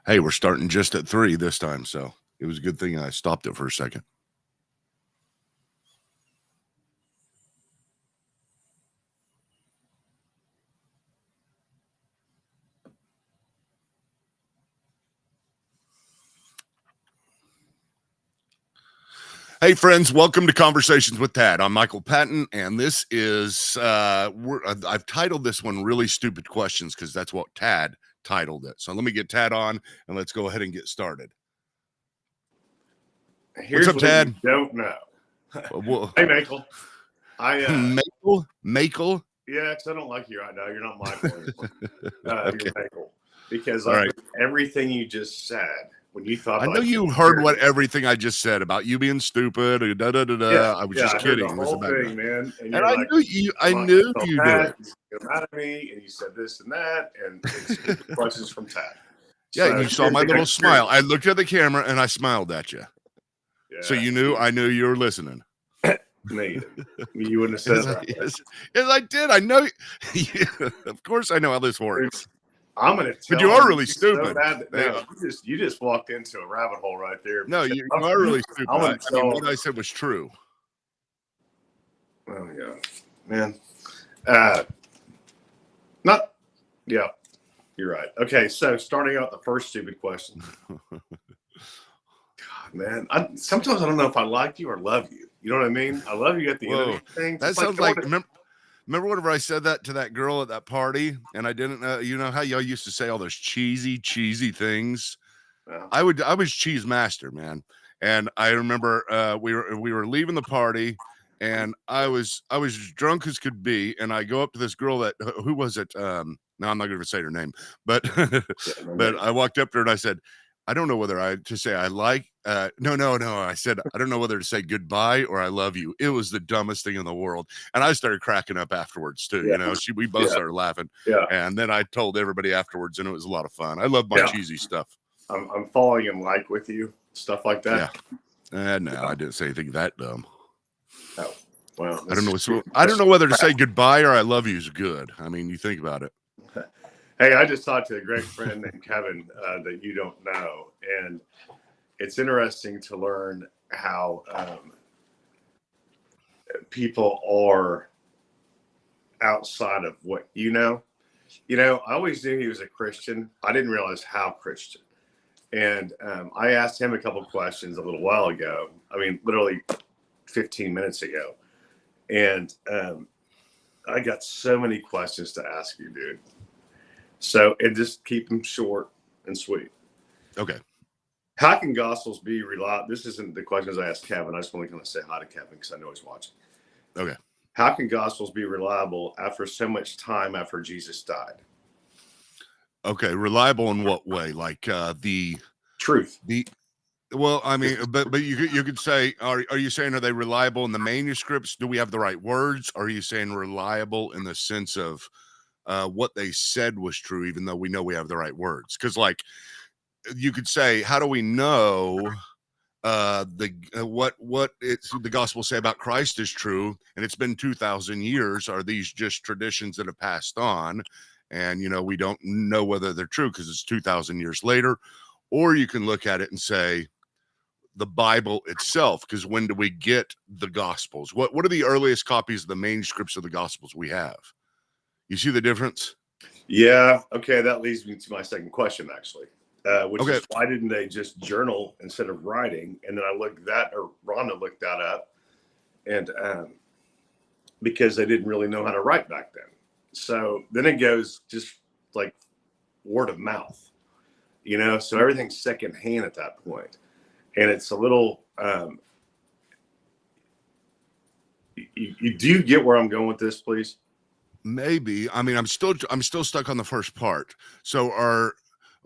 Hey, we're starting just at 3 this time, so it was a good thing I stopped it for a second. Hey, friends, welcome to Conversations with Tad. I'm Michael Patton, and this is I've titled this one "Really Stupid Questions" because that's what Tad titled it. So let me get Tad on, and let's go ahead and get started. Here's What's up, Tad? You don't know. Hey, Michael. Michael. Yeah, because I don't like you right now. You're not Michael anymore. Okay. You're Michael. Because All right. Everything you just said, when you thought, I know you heard what everything I just said about you being stupid. Yeah, I was just kidding. The whole thing, man. And I knew you did. You're mad at me, and you said this and that, and it's questions from Tad. Yeah, so, you saw my little smile. I looked at the camera and I smiled at you. Yeah, so I knew you were listening. No, you didn't. You wouldn't have said that. Yes, I did. I know. Of course, I know how this works. I'm going to tell you. But you are really stupid. So you just walked into a rabbit hole right there. No, you are really stupid. What I said was true. Oh, yeah. Man. Yeah, you're right. Okay, so starting out the first stupid question. God, man. Sometimes I don't know if I like you or love you. You know what I mean? I love you at the end of things. That sounds like remember whenever I said that to that girl at that party, and I didn't know, you know how y'all used to say all those cheesy things? Yeah. I was cheese master, man. And I remember we were leaving the party, and I was drunk as could be, and I go up to this girl that who was it? No, I'm not going to say her name, but but I walked up to her and I said, I don't know whether to say I like. No. I said, I don't know whether to say goodbye or I love you. It was the dumbest thing in the world. And I started cracking up afterwards too. Yeah. You know, we both started laughing. Yeah. And then I told everybody afterwards, and it was a lot of fun. I love my cheesy stuff. I'm falling in like with you, stuff like that. Yeah. No, I didn't say anything that dumb. Oh, well, I don't know. I don't know whether to say goodbye or I love you is good. I mean, you think about it. Hey, I just talked to a great friend named Kevin that you don't know, and it's interesting to learn how people are outside of what you know. You know, I always knew he was a Christian. I didn't realize how Christian. And I asked him a couple of questions a little while ago. I mean, literally 15 minutes ago. And I got so many questions to ask you, dude. So, and just keep them short and sweet. Okay. How can gospels be reliable? This isn't the questions I asked Kevin. I just want to kind of say hi to Kevin because I know he's watching. Okay. How can gospels be reliable after so much time after Jesus died? Okay. Reliable in what way? Like the truth. Well, I mean, but you could say, are you saying, are they reliable in the manuscripts? Do we have the right words? Are you saying reliable in the sense of what they said was true, even though we know we have the right words? Because like you could say, how do we know what the gospel say about Christ is true, and it's been 2,000 years? Are these just traditions that have passed on, and you know we don't know whether they're true because it's 2,000 years later? Or you can look at it and say the Bible itself, because when do we get the Gospels? What are the earliest copies of the manuscripts of the Gospels we have? You see the difference? Yeah. Okay. That leads me to my second question, actually, which is why didn't they just journal instead of writing? And then Rhonda looked that up, and because they didn't really know how to write back then. So then it goes just like word of mouth, you know, so everything's secondhand at that point. And it's a little, do you get where I'm going with this, please? Maybe. I mean, I'm still stuck on the first part. So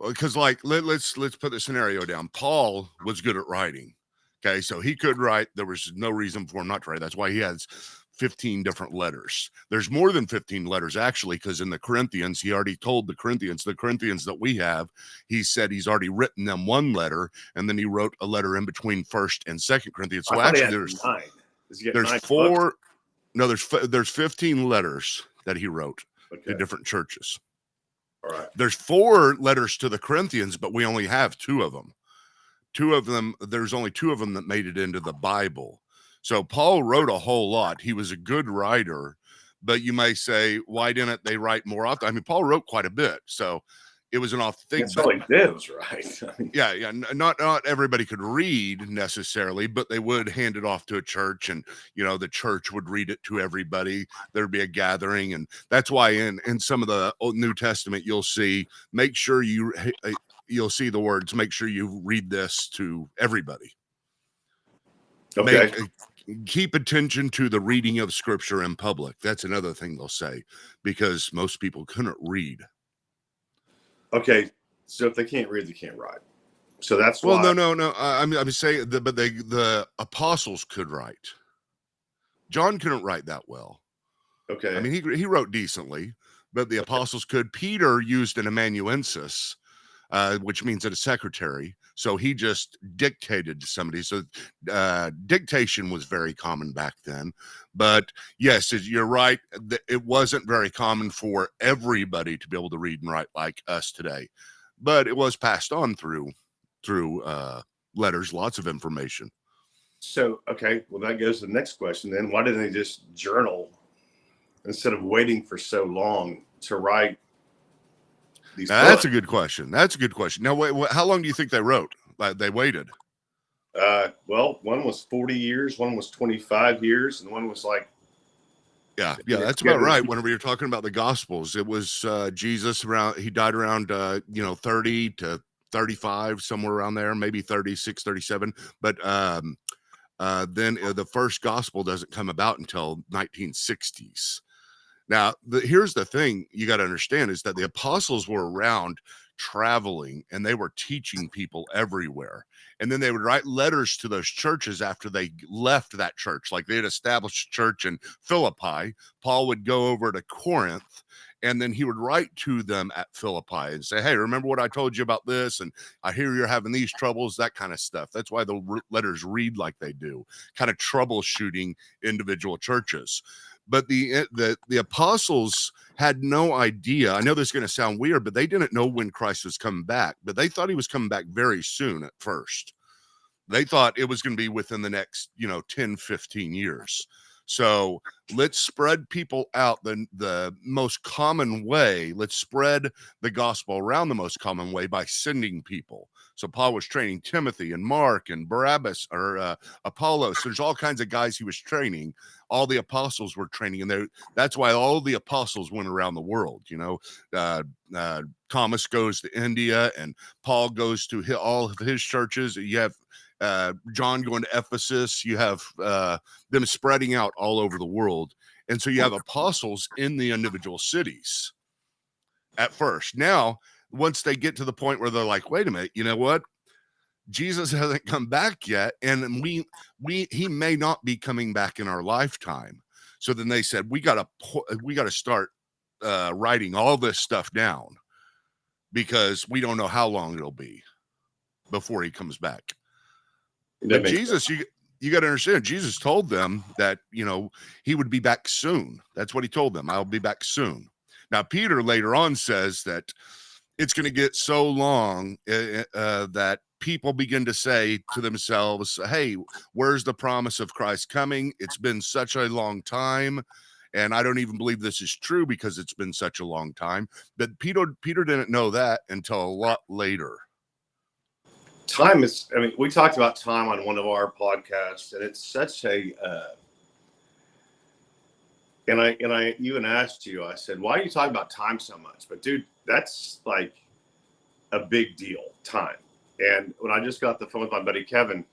because like, let's put the scenario down. Paul was good at writing. Okay. So he could write. There was no reason for him not to write. That's why he has 15 different letters. There's more than 15 letters, actually, because in the Corinthians, he already told the Corinthians that we have, he said he's already written them one letter, and then he wrote a letter in between 1st and 2nd Corinthians. So actually there's 9. There's 4. No, there's 15 letters that he wrote to different churches. All right. There's 4 letters to the Corinthians, but we only have 2 of them. 2 of them, there's only 2 of them that made it into the Bible. So Paul wrote a whole lot. He was a good writer, but you may say, why didn't they write more often? I mean, Paul wrote quite a bit, so it was an off thing. That's all he did was right. Yeah. Not everybody could read necessarily, but they would hand it off to a church, and the church would read it to everybody. There'd be a gathering, and that's why in some of the Old New Testament you'll see, you'll see the words, make sure you read this to everybody. Okay. Keep attention to the reading of scripture in public. That's another thing they'll say, because most people couldn't read. Okay, so if they can't read, they can't write. So that's why. Well, no. I'm saying but the apostles could write. John couldn't write that well. Okay. I mean, he wrote decently, but the apostles could. Peter used an amanuensis, which means a secretary. So he just dictated to somebody. So dictation was very common back then. But yes, you're right. It wasn't very common for everybody to be able to read and write like us today. But it was passed on through letters, lots of information. So, okay, well, that goes to the next question then. Why didn't they just journal instead of waiting for so long to write? That's a good question. Now, wait, how long do you think they wrote? They waited? Well, one was 40 years, one was 25 years, and one was like... Yeah, that's about right. Whenever you're talking about the Gospels, it was Jesus he died around, 30 to 35, somewhere around there, maybe 36, 37. But then the first Gospel doesn't come about until 1960s. Now, here's the thing you got to understand is that the apostles were around traveling, and they were teaching people everywhere. And then they would write letters to those churches after they left that church. Like they had established a church in Philippi. Paul would go over to Corinth, and then he would write to them at Philippi and say, hey, remember what I told you about this? And I hear you're having these troubles, that kind of stuff. That's why the letters read like they do, kind of troubleshooting individual churches. But the apostles had no idea. I know this is going to sound weird, but they didn't know when Christ was coming back. But they thought he was coming back very soon at first. They thought it was going to be within the next, 10, 15 years. So let's spread people out the most common way. Let's spread the gospel around the most common way by sending people. So Paul was training Timothy and Mark and Barabbas or Apollos. There's all kinds of guys he was training. All the apostles were training, and that's why all the apostles went around the world. Thomas goes to India, and Paul goes to all of his churches. You have John going to Ephesus. You have them spreading out all over the world. And so you have apostles in the individual cities at first. Now, once they get to the point where they're like, wait a minute, you know what? Jesus hasn't come back yet. And he may not be coming back in our lifetime. So then they said, we got to start writing all this stuff down, because we don't know how long it'll be before he comes back. But Jesus, you got to understand, Jesus told them that, he would be back soon. That's what he told them. I'll be back soon. Now, Peter later on says that it's going to get so long that people begin to say to themselves, hey, where's the promise of Christ coming? It's been such a long time. And I don't even believe this is true because it's been such a long time. But Peter didn't know that until a lot later. Time is, we talked about time on one of our podcasts, and it's such a, I even asked you, I said, why are you talking about time so much? But dude, that's like a big deal, time. And when I just got the phone with my buddy Kevin,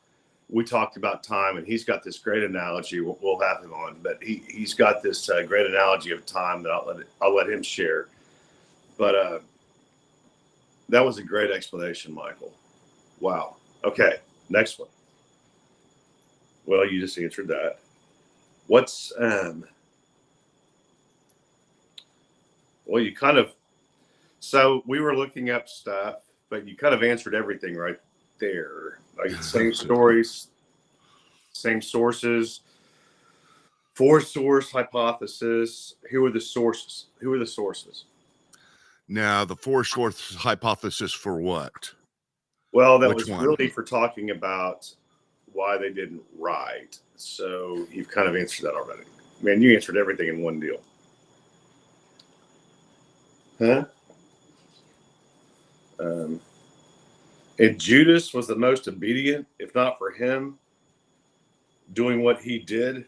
we talked about time, and he's got this great analogy. We'll have him on, but he's got this great analogy of time that I'll let him share. But that was a great explanation, Michael. Wow. Okay. Next one. Well, you just answered that. What's, well, you kind of, so we were looking up stuff, but you kind of answered everything right there. Like same stories, same sources, 4 source hypothesis. Who are the sources? Now, the four-source hypothesis for what? Well, that Which was one? really for talking about why they didn't ride. So you've kind of answered that already. Man, you answered everything in one deal. Huh? And Judas was the most obedient. If not for him doing what he did,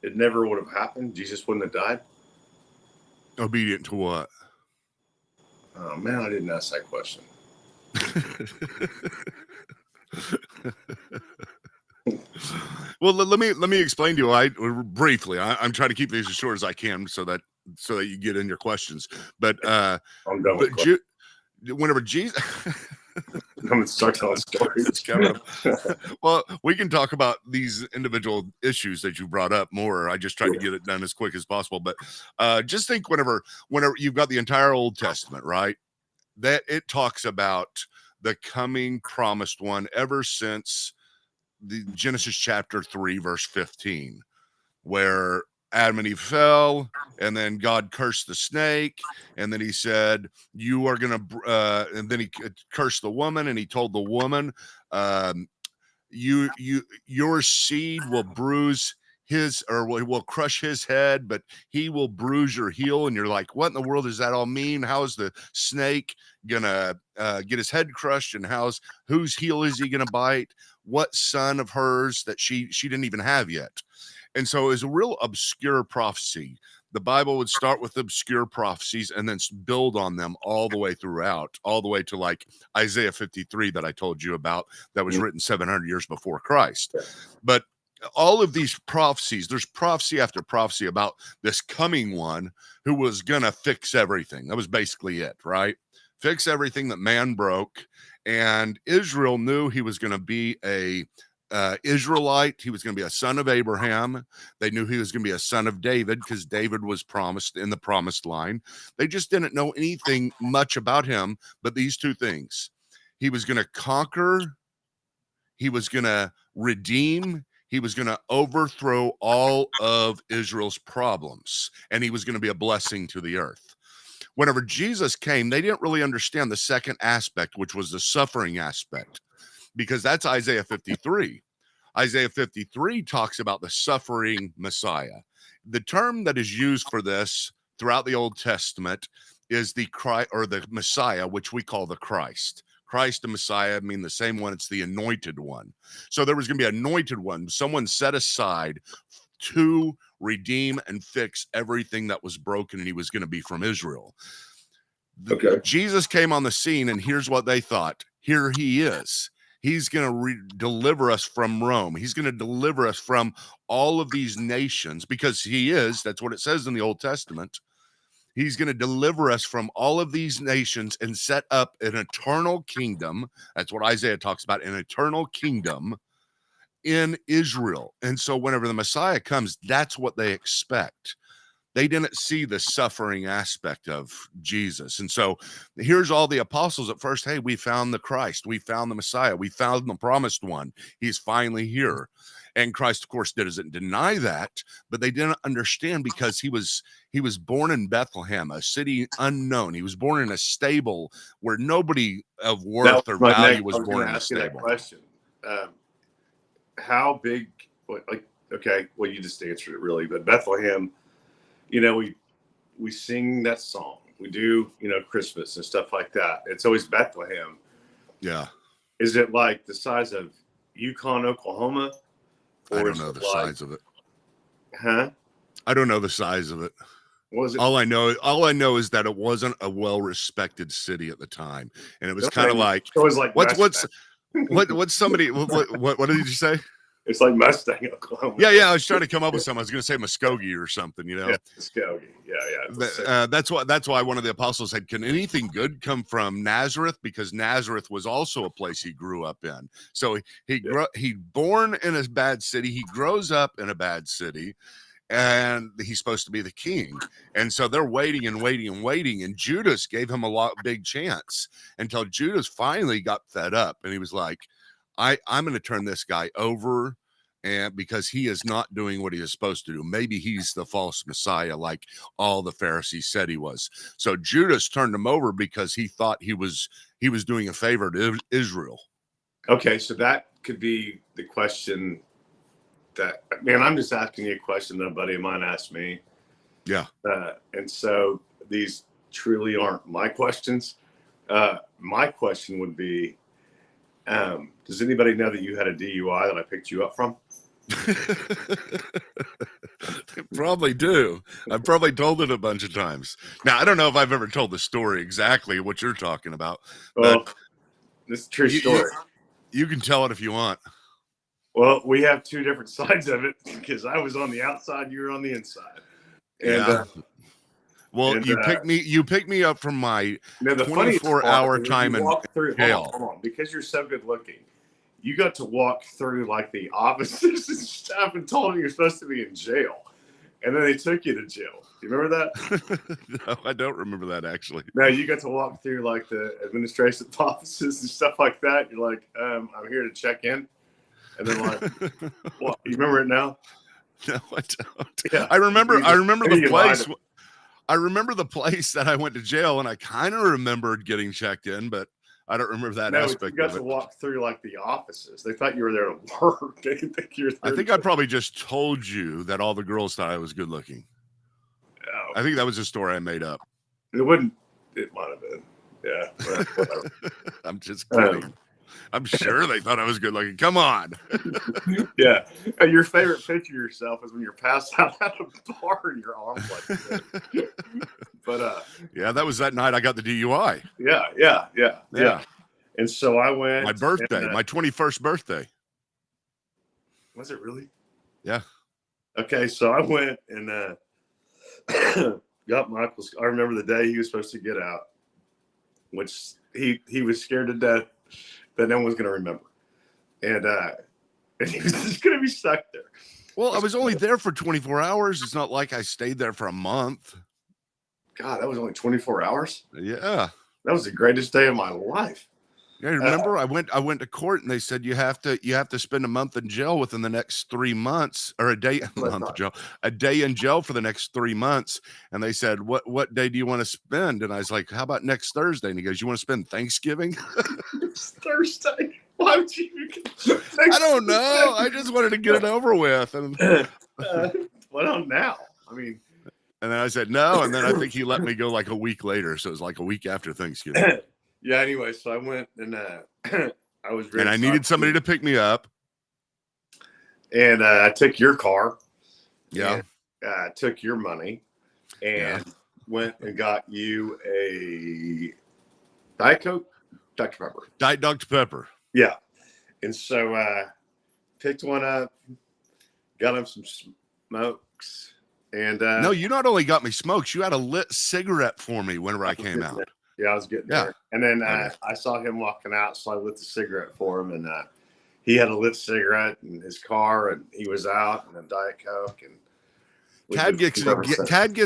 it never would have happened. Jesus wouldn't have died. Obedient to what? Oh man, I didn't ask that question. Well, let me explain to you. Briefly. I'm trying to keep these as short as I can so that you get in your questions. But I'm done with whenever Jesus, I'm gonna start telling stories. Well, we can talk about these individual issues that you brought up more. I just tried to get it done as quick as possible. But just think whenever you've got the entire Old Testament, right? That it talks about the coming promised one ever since the Genesis chapter 3, verse 15, where Adam and Eve fell, and then God cursed the snake, and then he said, you are going to, and then he cursed the woman, and he told the woman, your seed will bruise his, or will crush his head, but he will bruise your heel. And you're like, what in the world does that all mean? How is the snake gonna get his head crushed, and whose heel is he gonna bite? What son of hers that she didn't even have yet? And so it was a real obscure prophecy. The Bible would start with obscure prophecies and then build on them all the way throughout, all the way to like Isaiah 53 that I told you about, that was written 700 years before Christ. But all of these prophecies, there's prophecy after prophecy about this coming one who was going to fix everything. That was basically it, right? Fix everything that man broke. And Israel knew he was going to be a Israelite. He was going to be a son of Abraham. They knew he was going to be a son of David because David was promised in the promised line. They just didn't know anything much about him, but these two things. He was going to conquer. He was going to redeem. He was going to overthrow all of Israel's problems, and he was going to be a blessing to the earth. Whenever Jesus came, they didn't really understand the second aspect, which was the suffering aspect, because that's Isaiah 53. Isaiah 53 talks about the suffering Messiah. The term that is used for this throughout the Old Testament is the Christ, or the Messiah, which we call the Christ. Christ and Messiah mean the same one. It's the anointed one. So there was going to be an anointed one, someone set aside to redeem and fix everything that was broken, and he was going to be from Israel. Jesus came on the scene, and here's what they thought. Here he is. He's going to deliver us from Rome. He's going to deliver us from all of these nations, because he is. That's what it says in the Old Testament. He's going to deliver us from all of these nations and set up an eternal kingdom. That's what Isaiah talks about, an eternal kingdom in Israel. And so whenever the Messiah comes, that's what they expect. They didn't see the suffering aspect of Jesus. And so here's all the apostles at first. Hey, we found the Christ. We found the Messiah. We found the promised one. He's finally here. And Christ, of course, doesn't deny that, but they didn't understand, because he was born in Bethlehem, a city unknown. He was born in a stable where nobody of worth or value was born in a stable. That question. How big? Okay, well, you just answered it really, but Bethlehem. You know, we sing that song. We do, Christmas and stuff like that. It's always Bethlehem. Yeah. Is it like the size of Yukon, Oklahoma? I don't know the size of it. Huh? I don't know the size of it. What was it? All I know is that it wasn't a well-respected city at the time, and it was kind of like, it was like what's somebody what did you say? It's like Mustang, Oklahoma. Yeah. I was trying to come up with something. I was going to say Muskogee or something, Yeah, Muskogee. Yeah. That's why one of the apostles said, can anything good come from Nazareth? Because Nazareth was also a place he grew up in. So he born in a bad city. He grows up in a bad city, and he's supposed to be the king. And so they're waiting and waiting and waiting. And Judas gave him a big chance, until Judas finally got fed up, and he was like, I'm going to turn this guy over and because he is not doing what he is supposed to do. Maybe he's the false Messiah, like all the Pharisees said he was. So Judas turned him over because he thought he was doing a favor to Israel. Okay, so that could be the question that, man, I'm just asking you a question that a buddy of mine asked me. Yeah. And so these truly aren't my questions. My question would be, does anybody know that you had a DUI that I picked you up from? Probably do. I've probably told it a bunch of times. Now, I don't know if I've ever told the story exactly what you're talking about. Well, this is a true story. You can tell it if you want. Well, we have two different sides of it because I was on the outside, you were on the inside. And, you picked me up from my 24-hour time in jail. Hold on, because you're so good looking. You got to walk through like the offices and stuff and told them you're supposed to be in jail. And then they took you to jail. You remember that? No, I don't remember that actually. No, you got to walk through like the administrative offices and stuff like that. You're like, I'm here to check in. And then like, what? You remember it now? No, I don't. Yeah. I remember the place. I remember the place that I went to jail, and I kind of remembered getting checked in, but I don't remember that aspect. You got to walk through like the offices. They thought you were there to work. They didn't think you were there. I think I probably just told you that all the girls thought I was good looking. Oh. I think that was a story I made up. It wouldn't. It might have been. Yeah. Whatever. I'm just kidding. I'm sure they thought I was good looking. Come on. Yeah. Your favorite picture of yourself is when you're passed out at a bar and your arms like this. But yeah, that was that night I got the DUI. Yeah. And so I went. My birthday, my 21st birthday. Was it really? Yeah. Okay, so I went and got Michael's. I remember the day he was supposed to get out, which he was scared to death that no one was going to remember. And he was just going to be stuck there. Well, I was only there for 24 hours. It's not like I stayed there for a month. God, that was only 24 hours? Yeah. That was the greatest day of my life. Yeah, remember I went to court and they said you have to spend a month in jail within the next 3 months, or a day in jail for the next 3 months. And they said, what day do you want to spend? And I was like, how about next Thursday? And he goes, you want to spend Thanksgiving? It's Thursday. Why would you? I don't know. I just wanted to get it over with. And what on now? I mean. And then I said no, and then I think he let me go like a week later, so it was like a week after Thanksgiving. Yeah. Anyway, so I went and I was. And I needed somebody to pick me up. And I took your car. Yeah. And, took your money, and went and got you a Diet Coke, Dr. Pepper. Diet Dr. Pepper. Yeah. And so picked one up, got him some smokes. And no, you not only got me smokes, you had a lit cigarette for me whenever I came out. Yeah, I was getting there. And then I saw him walking out, so I lit the cigarette for him, and he had a lit cigarette in his car, and he was out, and a Diet Coke. And Tad gets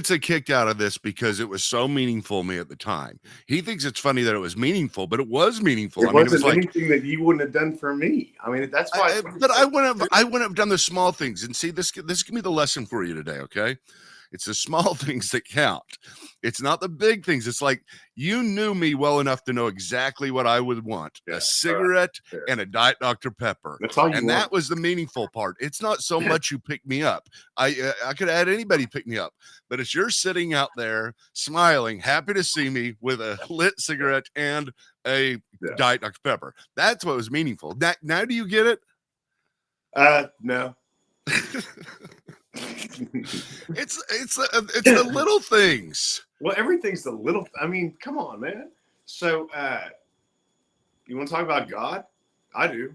a kick out of this because it was so meaningful to me at the time. He thinks it's funny that it was meaningful, but it was meaningful. It wasn't anything that you wouldn't have done for me. I mean, that's why. I wouldn't have done the small things. And see, this can be the lesson for you today, okay? It's the small things that count. It's not the big things. It's like you knew me well enough to know exactly what I would want: a cigarette and a Diet Dr. Pepper. That's all you want. That was the meaningful part. It's not so much you pick me up. I could have had anybody pick me up, but it's you're sitting out there smiling, happy to see me with a lit cigarette and a Diet Dr. Pepper. That's what was meaningful. Now do you get it? No. It's the little things. Well, everything's the little. I mean, come on, man. So, you want to talk about God? I do.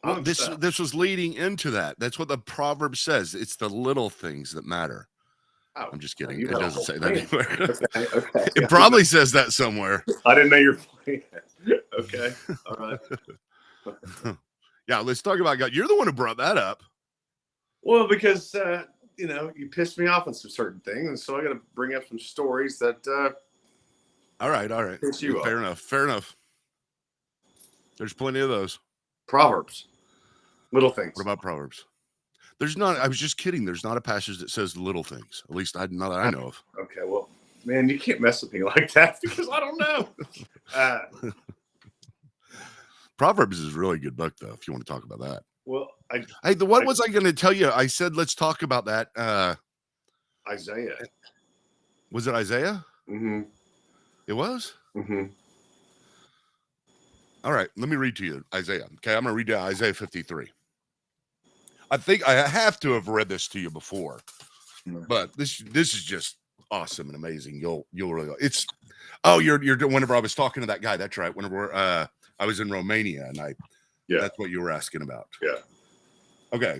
Well, this was leading into that. That's what the proverb says. It's the little things that matter. Oh, I'm just kidding. It doesn't say that anywhere. Okay. It probably says that somewhere. I didn't know you were playing it. Okay. All right. Yeah, let's talk about God. You're the one who brought that up. Well, because, you pissed me off on some certain things, and so I got to bring up some stories that. All right. Fair enough. There's plenty of those. Proverbs. Little things. What about Proverbs? There's not. I was just kidding. There's not a passage that says the little things. At least not that I know of. Okay, well, man, you can't mess with me like that because I don't know. Proverbs is a really good book, though. If you want to talk about that. Well, what was I going to tell you? I said let's talk about that. Isaiah. Was it Isaiah? Mm-hmm. It was. Mm-hmm. All right, let me read to you Isaiah. Okay, I'm going to read Isaiah 53. I think I have to have read this to you before, but this is just awesome and amazing. You'll really. It's you're whenever I was talking to that guy. That's right. Whenever I was in Romania and that's what you were asking about. Yeah. Okay.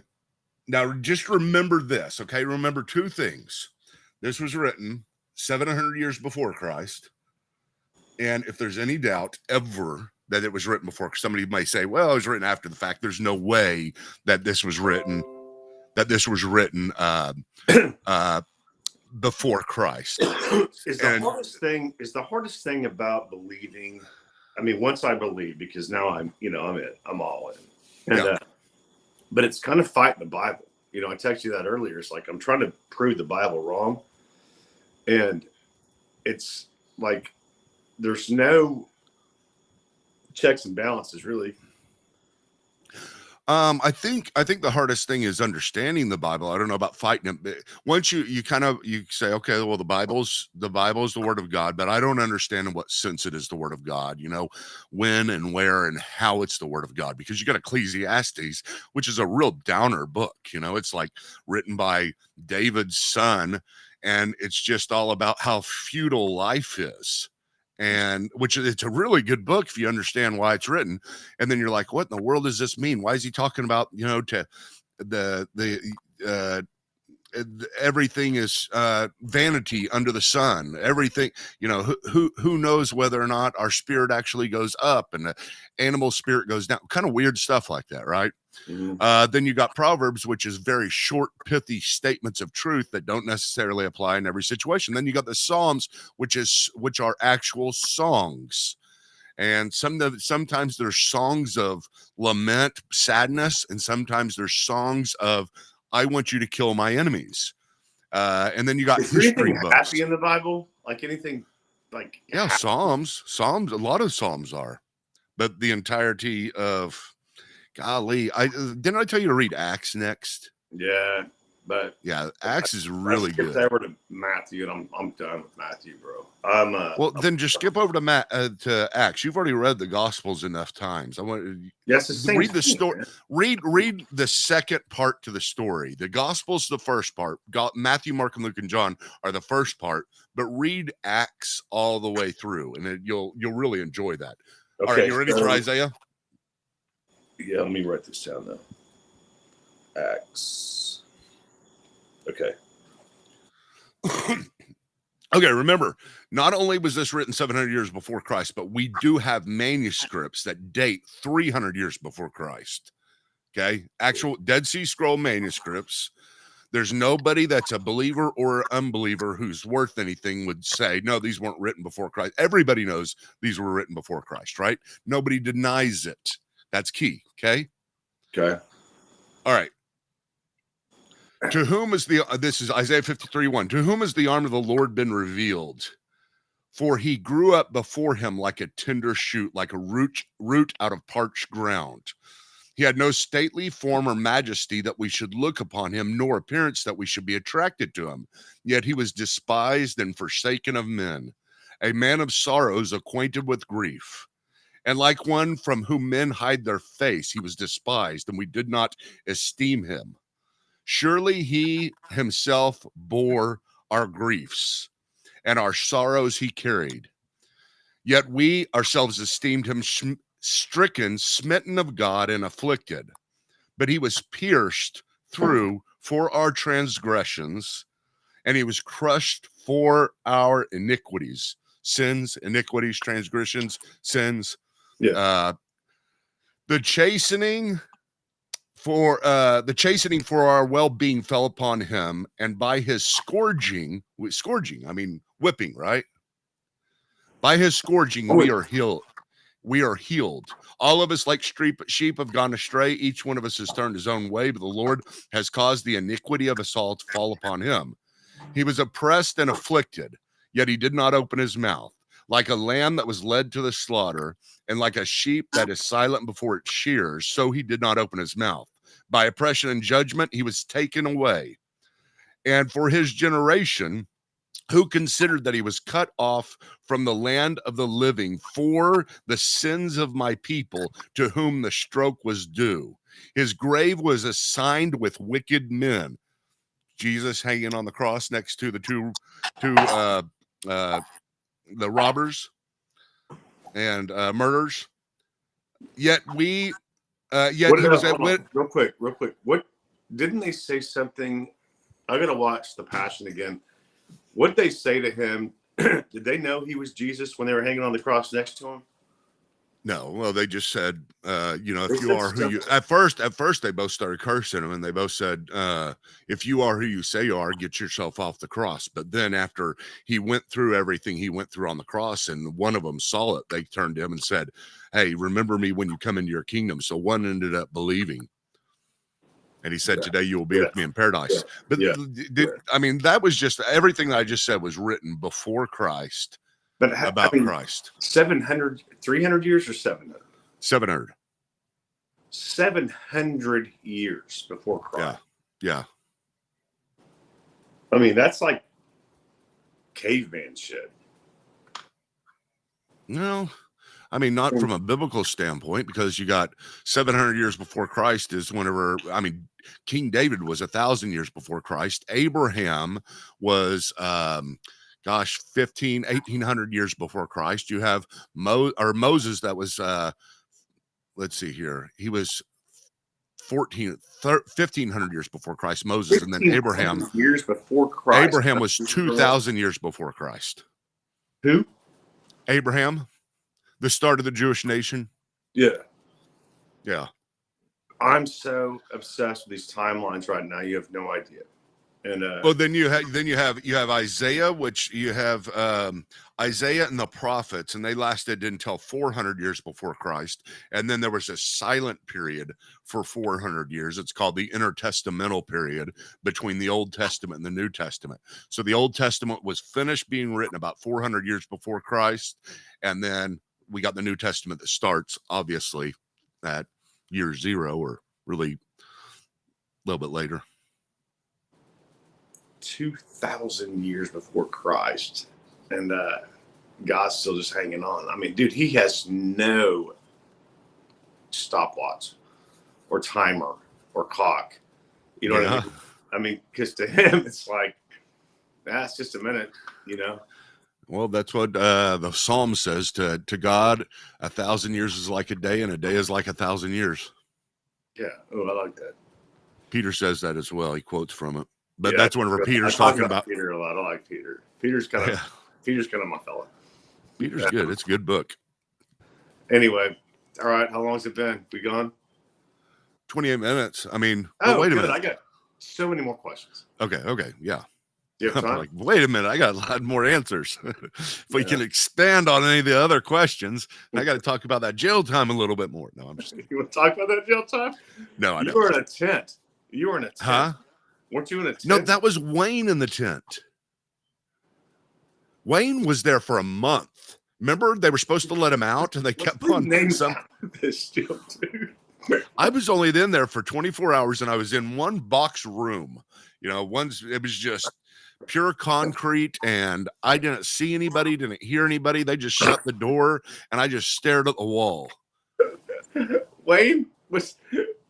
Now just remember this. Okay, remember two things. This was written 700 years before Christ, and if there's any doubt ever that it was written before, somebody may say, well, it was written after the fact. There's no way that this was written before Christ. The hardest thing about believing, I mean, once I believe, because now I'm all in. And, but it's kind of fighting the Bible. I texted you that earlier. It's like, I'm trying to prove the Bible wrong. And it's like, there's no checks and balances, really. I think the hardest thing is understanding the Bible. I don't know about fighting it, but once you say, okay, well, the Bible's the word of God, but I don't understand in what sense it is the word of God, when and where and how it's the word of God, because you got Ecclesiastes, which is a real downer book. It's like written by David's son, and it's just all about how futile life is. And which it's a really good book if you understand why it's written. And then you're like, what in the world does this mean? Why is he talking about, to everything is vanity under the sun, everything, who knows whether or not our spirit actually goes up and the animal spirit goes down, kind of weird stuff like that. Right. Mm-hmm. Then you got Proverbs, which is very short, pithy statements of truth that don't necessarily apply in every situation. Then you got the Psalms, which are actual songs. And sometimes there's songs of lament, sadness, and sometimes there's songs of, I want you to kill my enemies. And then you got history books. Happy in the Bible? Like anything like Psalms, a lot of Psalms are. But the entirety of golly, didn't I tell you to read Acts next? Yeah, but Acts is really good. Over to Matthew, and I'm done with Matthew, bro. Then just skip over to Acts. You've already read the Gospels enough times. I want to read the story. Read the second part to the story. The Gospels, the first part. Matthew, Mark, and Luke, and John are the first part. But read Acts all the way through, and you'll really enjoy that. Okay, all right, you ready for Isaiah? Yeah, let me write this down though. Acts. Okay. Okay, remember, not only was this written 700 years before Christ, but we do have manuscripts that date 300 years before Christ. Okay, actual Dead Sea Scroll manuscripts. There's nobody that's a believer or unbeliever who's worth anything would say, no, these weren't written before Christ. Everybody knows these were written before Christ, right? Nobody denies it. That's key. Okay. Okay. All right. To whom is this is Isaiah 53:1. To whom has the arm of the Lord been revealed? For he grew up before him like a tender shoot, like a root out of parched ground. He had no stately form or majesty that we should look upon him, nor appearance that we should be attracted to him. Yet he was despised and forsaken of men, a man of sorrows, acquainted with grief. And like one from whom men hide their face, he was despised, and we did not esteem him. Surely he himself bore our griefs, and our sorrows he carried. Yet we ourselves esteemed him stricken, smitten of God, and afflicted. But he was pierced through for our transgressions, and he was crushed for our iniquities. Sins, iniquities, transgressions, sins. Yeah. The chastening for our well-being fell upon him, and by his scourging, I mean whipping, right? By his scourging we are healed. we are healed. All of us, like sheep, have gone astray. Each one of us has turned his own way, but the Lord has caused the iniquity of us all to fall upon him. He was oppressed and afflicted, yet he did not open his mouth. Like a lamb that was led to the slaughter, and like a sheep that is silent before its shears, so he did not open his mouth. By oppression and judgment, he was taken away. And for his generation, who considered that he was cut off from the land of the living for the sins of my people, to whom the stroke was due. His grave was assigned with wicked men. Jesus hanging on the cross next to the two the robbers and murderers. Yet he was real quick. What didn't they say something? I gotta watch The Passion again. What they say to him? Did they know he was Jesus when they were hanging on the cross next to him? No. Well, they just said, if you are who you. At first, they both started cursing him, and they both said, if you are who you say you are, get yourself off the cross. But then, after he went through everything he went through on the cross, and one of them saw it, they turned to him and said, "Hey, remember me when you come into your kingdom." So one ended up believing. And he said, "Today you will be with me in paradise." But that was just everything that I just said was written before Christ, but about Christ. 300 years or 700? 700. 700 years before Christ. Yeah. I mean, that's like caveman shit. No. I mean, not from a biblical standpoint, because you got 700 years before Christ is whenever, King David was 1,000 years before Christ. Abraham was, 1,800 years before Christ. You have Moses that was, let's see here. He was 1,500 years before Christ, Moses, and then Abraham. Years before Christ. Abraham was 2,000 years before Christ. Who? Abraham. The start of the Jewish nation. Yeah. I'm so obsessed with these timelines right now. You have no idea. And well, then you have Isaiah, which you have Isaiah and the prophets, and they lasted until 400 years before Christ. And then there was a silent period for 400 years. It's called the intertestamental period between the Old Testament and the New Testament. So the Old Testament was finished being written about 400 years before Christ, and then we got the New Testament that starts obviously at year 0, or really a little bit later. 2,000 years before Christ, and God's still just hanging on. I mean, dude, he has no stopwatch or timer or clock. You know what I mean? I mean, because to him, it's like, it's just a minute, Well, that's what the Psalm says. To God, 1,000 years is like a day, and a day is like 1,000 years. Yeah. Oh, I like that. Peter says that as well. He quotes from it. But that's whenever Peter's talking about Peter a lot. I like Peter. Peter's kind of my fella. Peter's good. It's a good book. Anyway, all right. How long has it been? We gone? 28 minutes. I mean, wait a minute. I got so many more questions. Okay. Yeah. You have time? Like, wait a minute. I got a lot more answers. If we can expand on any of the other questions, I got to talk about that jail time a little bit more. No, I'm just kidding. You want to talk about that jail time? No, I don't. You were in a tent. Huh? Weren't you in a tent? No, that was Wayne in the tent. Wayne was there for a month. Remember, they were supposed to let him out, and they kept on this deal, dude. I was only in there for 24 hours, and I was in one box room. It was just pure concrete, and I didn't see anybody, didn't hear anybody. They just shut the door, and I just stared at the wall. Wayne was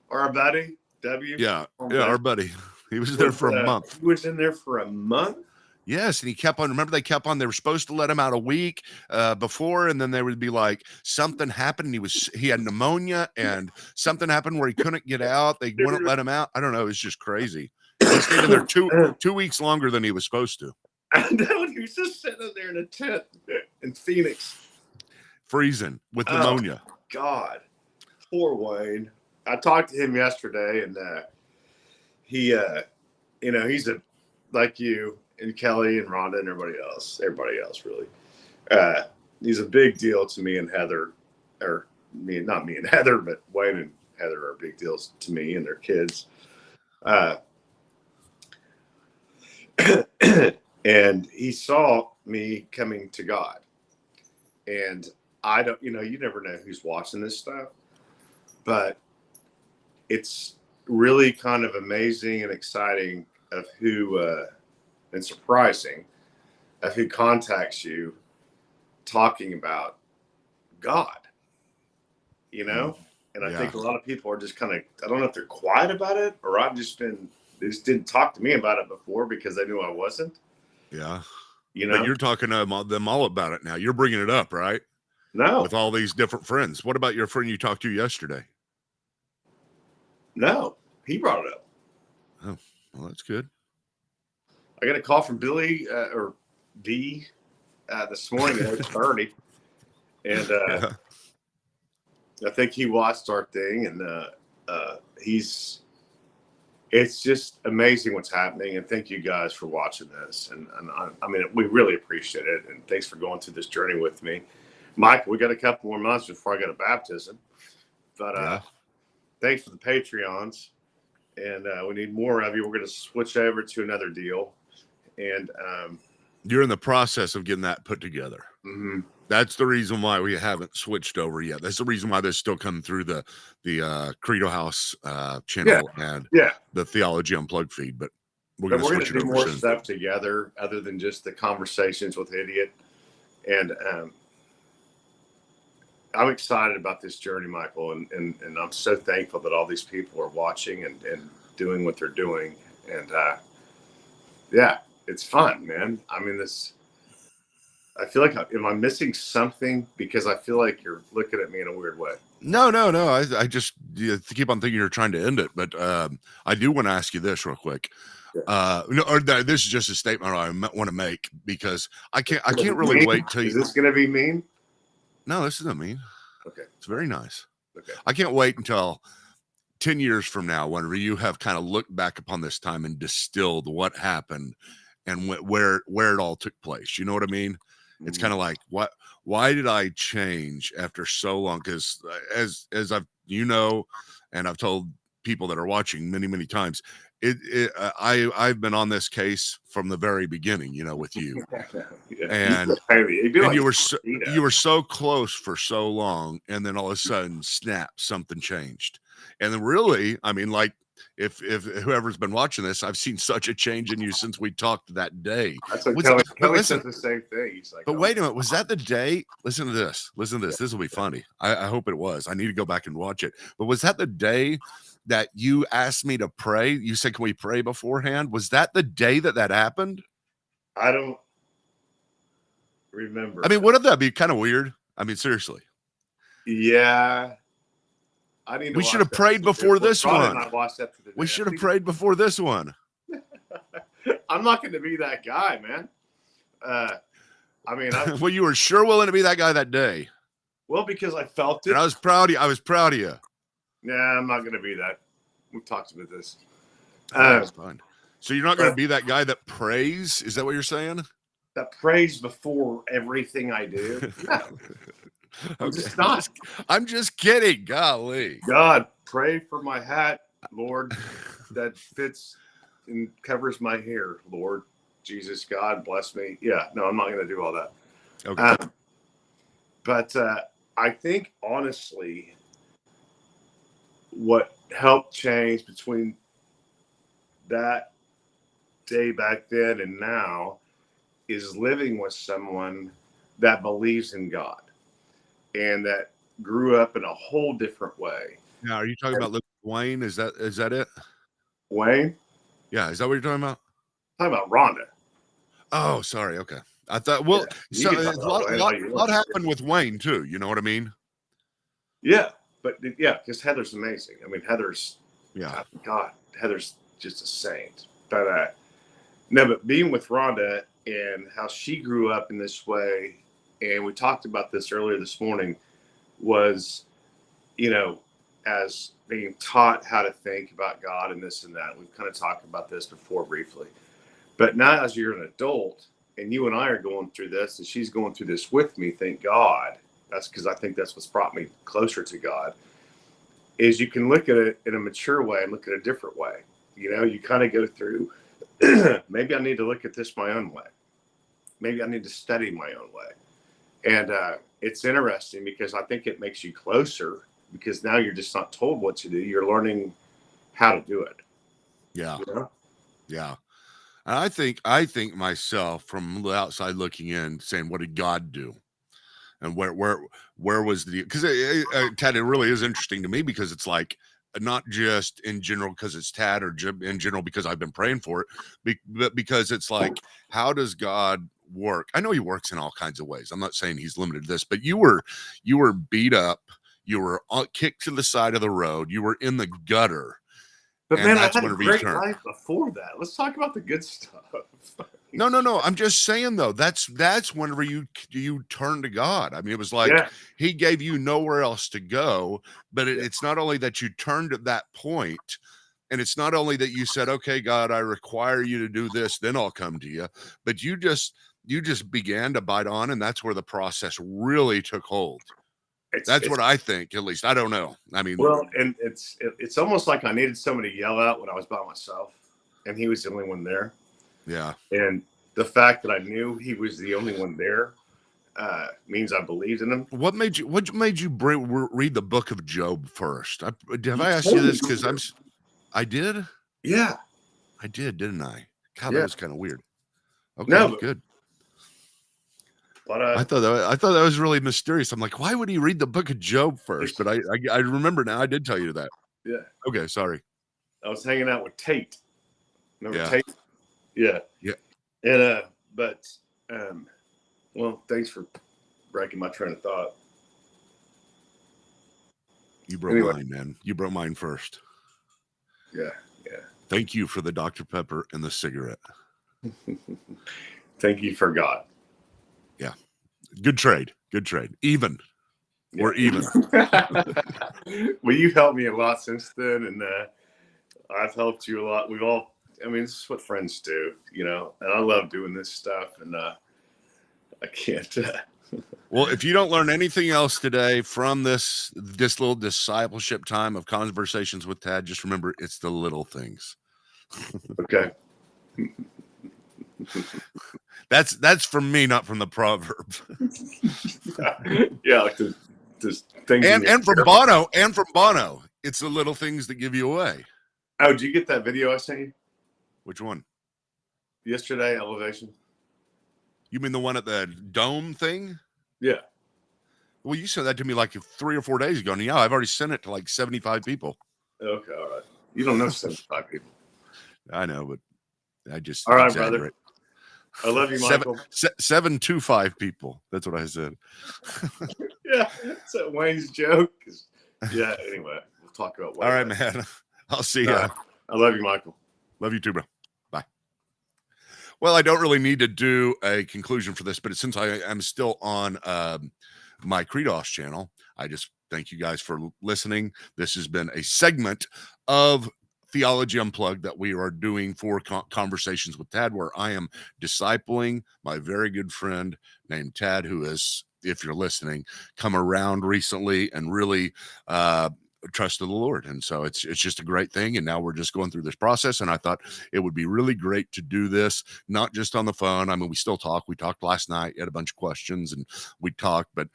our buddy, W. Yeah, our buddy. He was there for a month. He was in there for a month? Yes, and he kept on. Remember, they were supposed to let him out a week before, and then they would be like, something happened. He had pneumonia, and something happened where he couldn't get out. They wouldn't let him out. I don't know. It's just crazy. He stayed in there 2 weeks longer than he was supposed to. I know. He was just sitting there in a tent in Phoenix, freezing with pneumonia. God, poor Wayne. I talked to him yesterday, and he, he's like you and Kelly and Rhonda and everybody else really. He's a big deal to me and Heather. or not me and Heather, but Wayne and Heather are big deals to me and their kids. And he saw me coming to God. And I don't, you never know who's watching this stuff, but it's really kind of amazing and exciting of who, and surprising of who contacts you talking about God, And I think a lot of people are just kind of, I don't know if they're quiet about it or they just didn't talk to me about it before because they knew I wasn't. Yeah. But you're talking to them all about it now. You're bringing it up, right? No. With all these different friends. What about your friend you talked to yesterday? No, he brought it up. Oh, well, that's good. I got a call from Billy or D this morning at 8:30, and I think he watched our thing, and it's just amazing what's happening. And thank you guys for watching this, and I mean we really appreciate it, and thanks for going through this journey with me, Mike. We got a couple more months before I go to baptism, but thanks for the Patreons, and we need more of you. We're going to switch over to another deal. And you're in the process of getting that put together. Mm-hmm. That's the reason why we haven't switched over yet. That's the reason why this still coming through the Credo House channel and the Theology Unplugged feed. But we're going to do more stuff together other than just the conversations with Idiot. And I'm excited about this journey, Michael, and I'm so thankful that all these people are watching and doing what they're doing. And it's fun, man. I mean, I feel like, am I missing something? Because I feel like you're looking at me in a weird way. No. I just keep on thinking you're trying to end it. But I do want to ask you this real quick. Yeah. This is just a statement I want to make because I can't really wait till Is this going to be mean? No, this isn't mean. Okay. It's very nice. Okay. I can't wait until 10 years from now, whenever you have kind of looked back upon this time and distilled what happened and where it all took place. You know what I mean? Mm-hmm. It's kind of like, why did I change after so long? Because as I've, and I've told people that are watching many, many times, I've been on this case from the very beginning, with you. And you were so close for so long, and then all of a sudden, snap, something changed. And then really, I mean, like if whoever's been watching this, I've seen such a change in you since we talked that day. That's what Kelly says the same thing. He's like, but wait a minute, was that the day? Listen to this. This will be funny. I hope it was. I need to go back and watch it. But was that the day that you asked me to pray? You said, can we pray beforehand? Was that the day that happened? I don't remember. I mean, wouldn't that be kind of weird? I mean, seriously. Yeah. We should have prayed before this one. We should have prayed before this one. I'm not going to be that guy, man. I mean, well, you were sure willing to be that guy that day. Well, because I felt it. And I was proud of you. Nah, I'm not going to be that. We've talked about this. That's fine. So you're not going to be that guy that prays? Is that what you're saying? That prays before everything I do? No. I'm just not. I'm just kidding. Golly. God, pray for my hat, Lord, that fits and covers my hair, Lord. Jesus, God, bless me. Yeah, no, I'm not going to do all that. Okay. But I think, honestly, what helped change between that day back then and now is living with someone that believes in God and that grew up in a whole different way. Now, are you talking about Wayne? Is that it? Wayne? Yeah, is that what you're talking about? I'm talking about Rhonda. Oh, sorry. Okay. I thought, well, so a lot happened with Wayne too. You know what I mean? Yeah. But yeah, because Heather's amazing. I mean, Heather's just a saint. But but being with Rhonda and how she grew up in this way, and we talked about this earlier this morning, was, as being taught how to think about God and this and that. We've kind of talked about this before briefly. But now as you're an adult and you and I are going through this and she's going through this with me, thank God, That's because I think that's what's brought me closer to God. Is you can look at it in a mature way and look at it a different way. You know, you kind of go through. Maybe I need to look at this my own way. Maybe I need to study my own way. And it's interesting because I think it makes you closer, because now you're just not told what to do. You're learning how to do it. Yeah. You know? Yeah. And I think myself from the outside looking in saying, what did God do? And where was the, because Tad, it really is interesting to me, because it's like, not just in general because it's Tad, or in general because I've been praying for it, but because it's like, how does God work? I know he works in all kinds of ways. I'm not saying he's limited to this, but you were beat up, you were kicked to the side of the road, you were in the gutter. But man, I had a great life before that. Let's talk about the good stuff. No. I'm just saying though, that's whenever you turn to God. I mean, it was like he gave you nowhere else to go, but it's not only that you turned at that point, and it's not only that you said, okay, God, I require you to do this, then I'll come to you, but you just began to bite on, and that's where the process really took hold. That's what I think, at least. I don't know. I mean, well, and it's almost like I needed somebody to yell out when I was by myself, and he was the only one there. Yeah. And the fact that I knew he was the only one there means I believed in him. What made you read the book of Job first? Have I asked you this? Because I did. Yeah, I did, didn't I? God, that was kind of weird. Okay, no, good. But I thought that was really mysterious. I'm like, why would he read the book of Job first? But I remember now. I did tell you that. Yeah. Okay, sorry. I was hanging out with Tate. Remember Yeah. Tate? Yeah. Yeah. And well, thanks for breaking my train of thought. You broke mine, man. You broke mine first. Yeah. Thank you for the Dr. Pepper and the cigarette. Thank you for God. Yeah. Good trade. Even. Yeah. We're even. Well, you helped me a lot since then, and I've helped you a lot. I mean, this is what friends do, you know, and I love doing this stuff, and I can't. Well, if you don't learn anything else today from this little discipleship time of conversations with Tad, just remember, it's the little things. Okay. That's from me, not from the proverb. Yeah, like the things. And from Bono, it's the little things that give you away. Oh, did you get that video I sent you? Which one? Yesterday, Elevation. You mean the one at the dome thing? Yeah. Well, you sent that to me like 3 or 4 days ago, and I've already sent it to like 75 people. Okay, all right. You don't know 75 people. I know, but I just all right, brother. I love you, Michael. 725 people. That's what I said. Yeah, it's a Wayne's joke. Yeah. Anyway, we'll talk about Wayne. All right, man. I'll see you. I love you, Michael. Love you too, bro. Bye. Well, I don't really need to do a conclusion for this, but since I am still on my Credos channel, I just thank you guys for listening. This has been a segment of Theology Unplugged that we are doing for Conversations with Tad, where I am discipling my very good friend named Tad, who is, if you're listening, come around recently and really trusted the Lord. And so it's just a great thing. And now we're just going through this process. And I thought it would be really great to do this, not just on the phone. I mean, we still talk. We talked last night, had a bunch of questions and we talked, but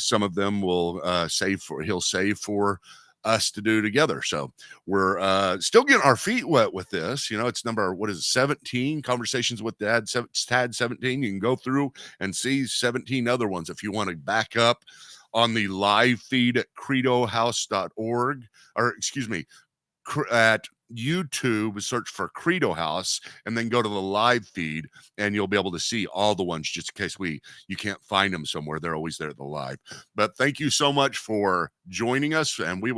some of them will he'll save for us to do together. So we're still getting our feet wet with this. You know, it's number, 17 Conversations with Dad, Tad 17. You can go through and see 17 other ones if you want to back up on the live feed at credohouse.org, or excuse me, at YouTube, search for Credo House, and then go to the live feed, and you'll be able to see all the ones, just in case you can't find them somewhere. They're always there at the live. But thank you so much for joining us, and we will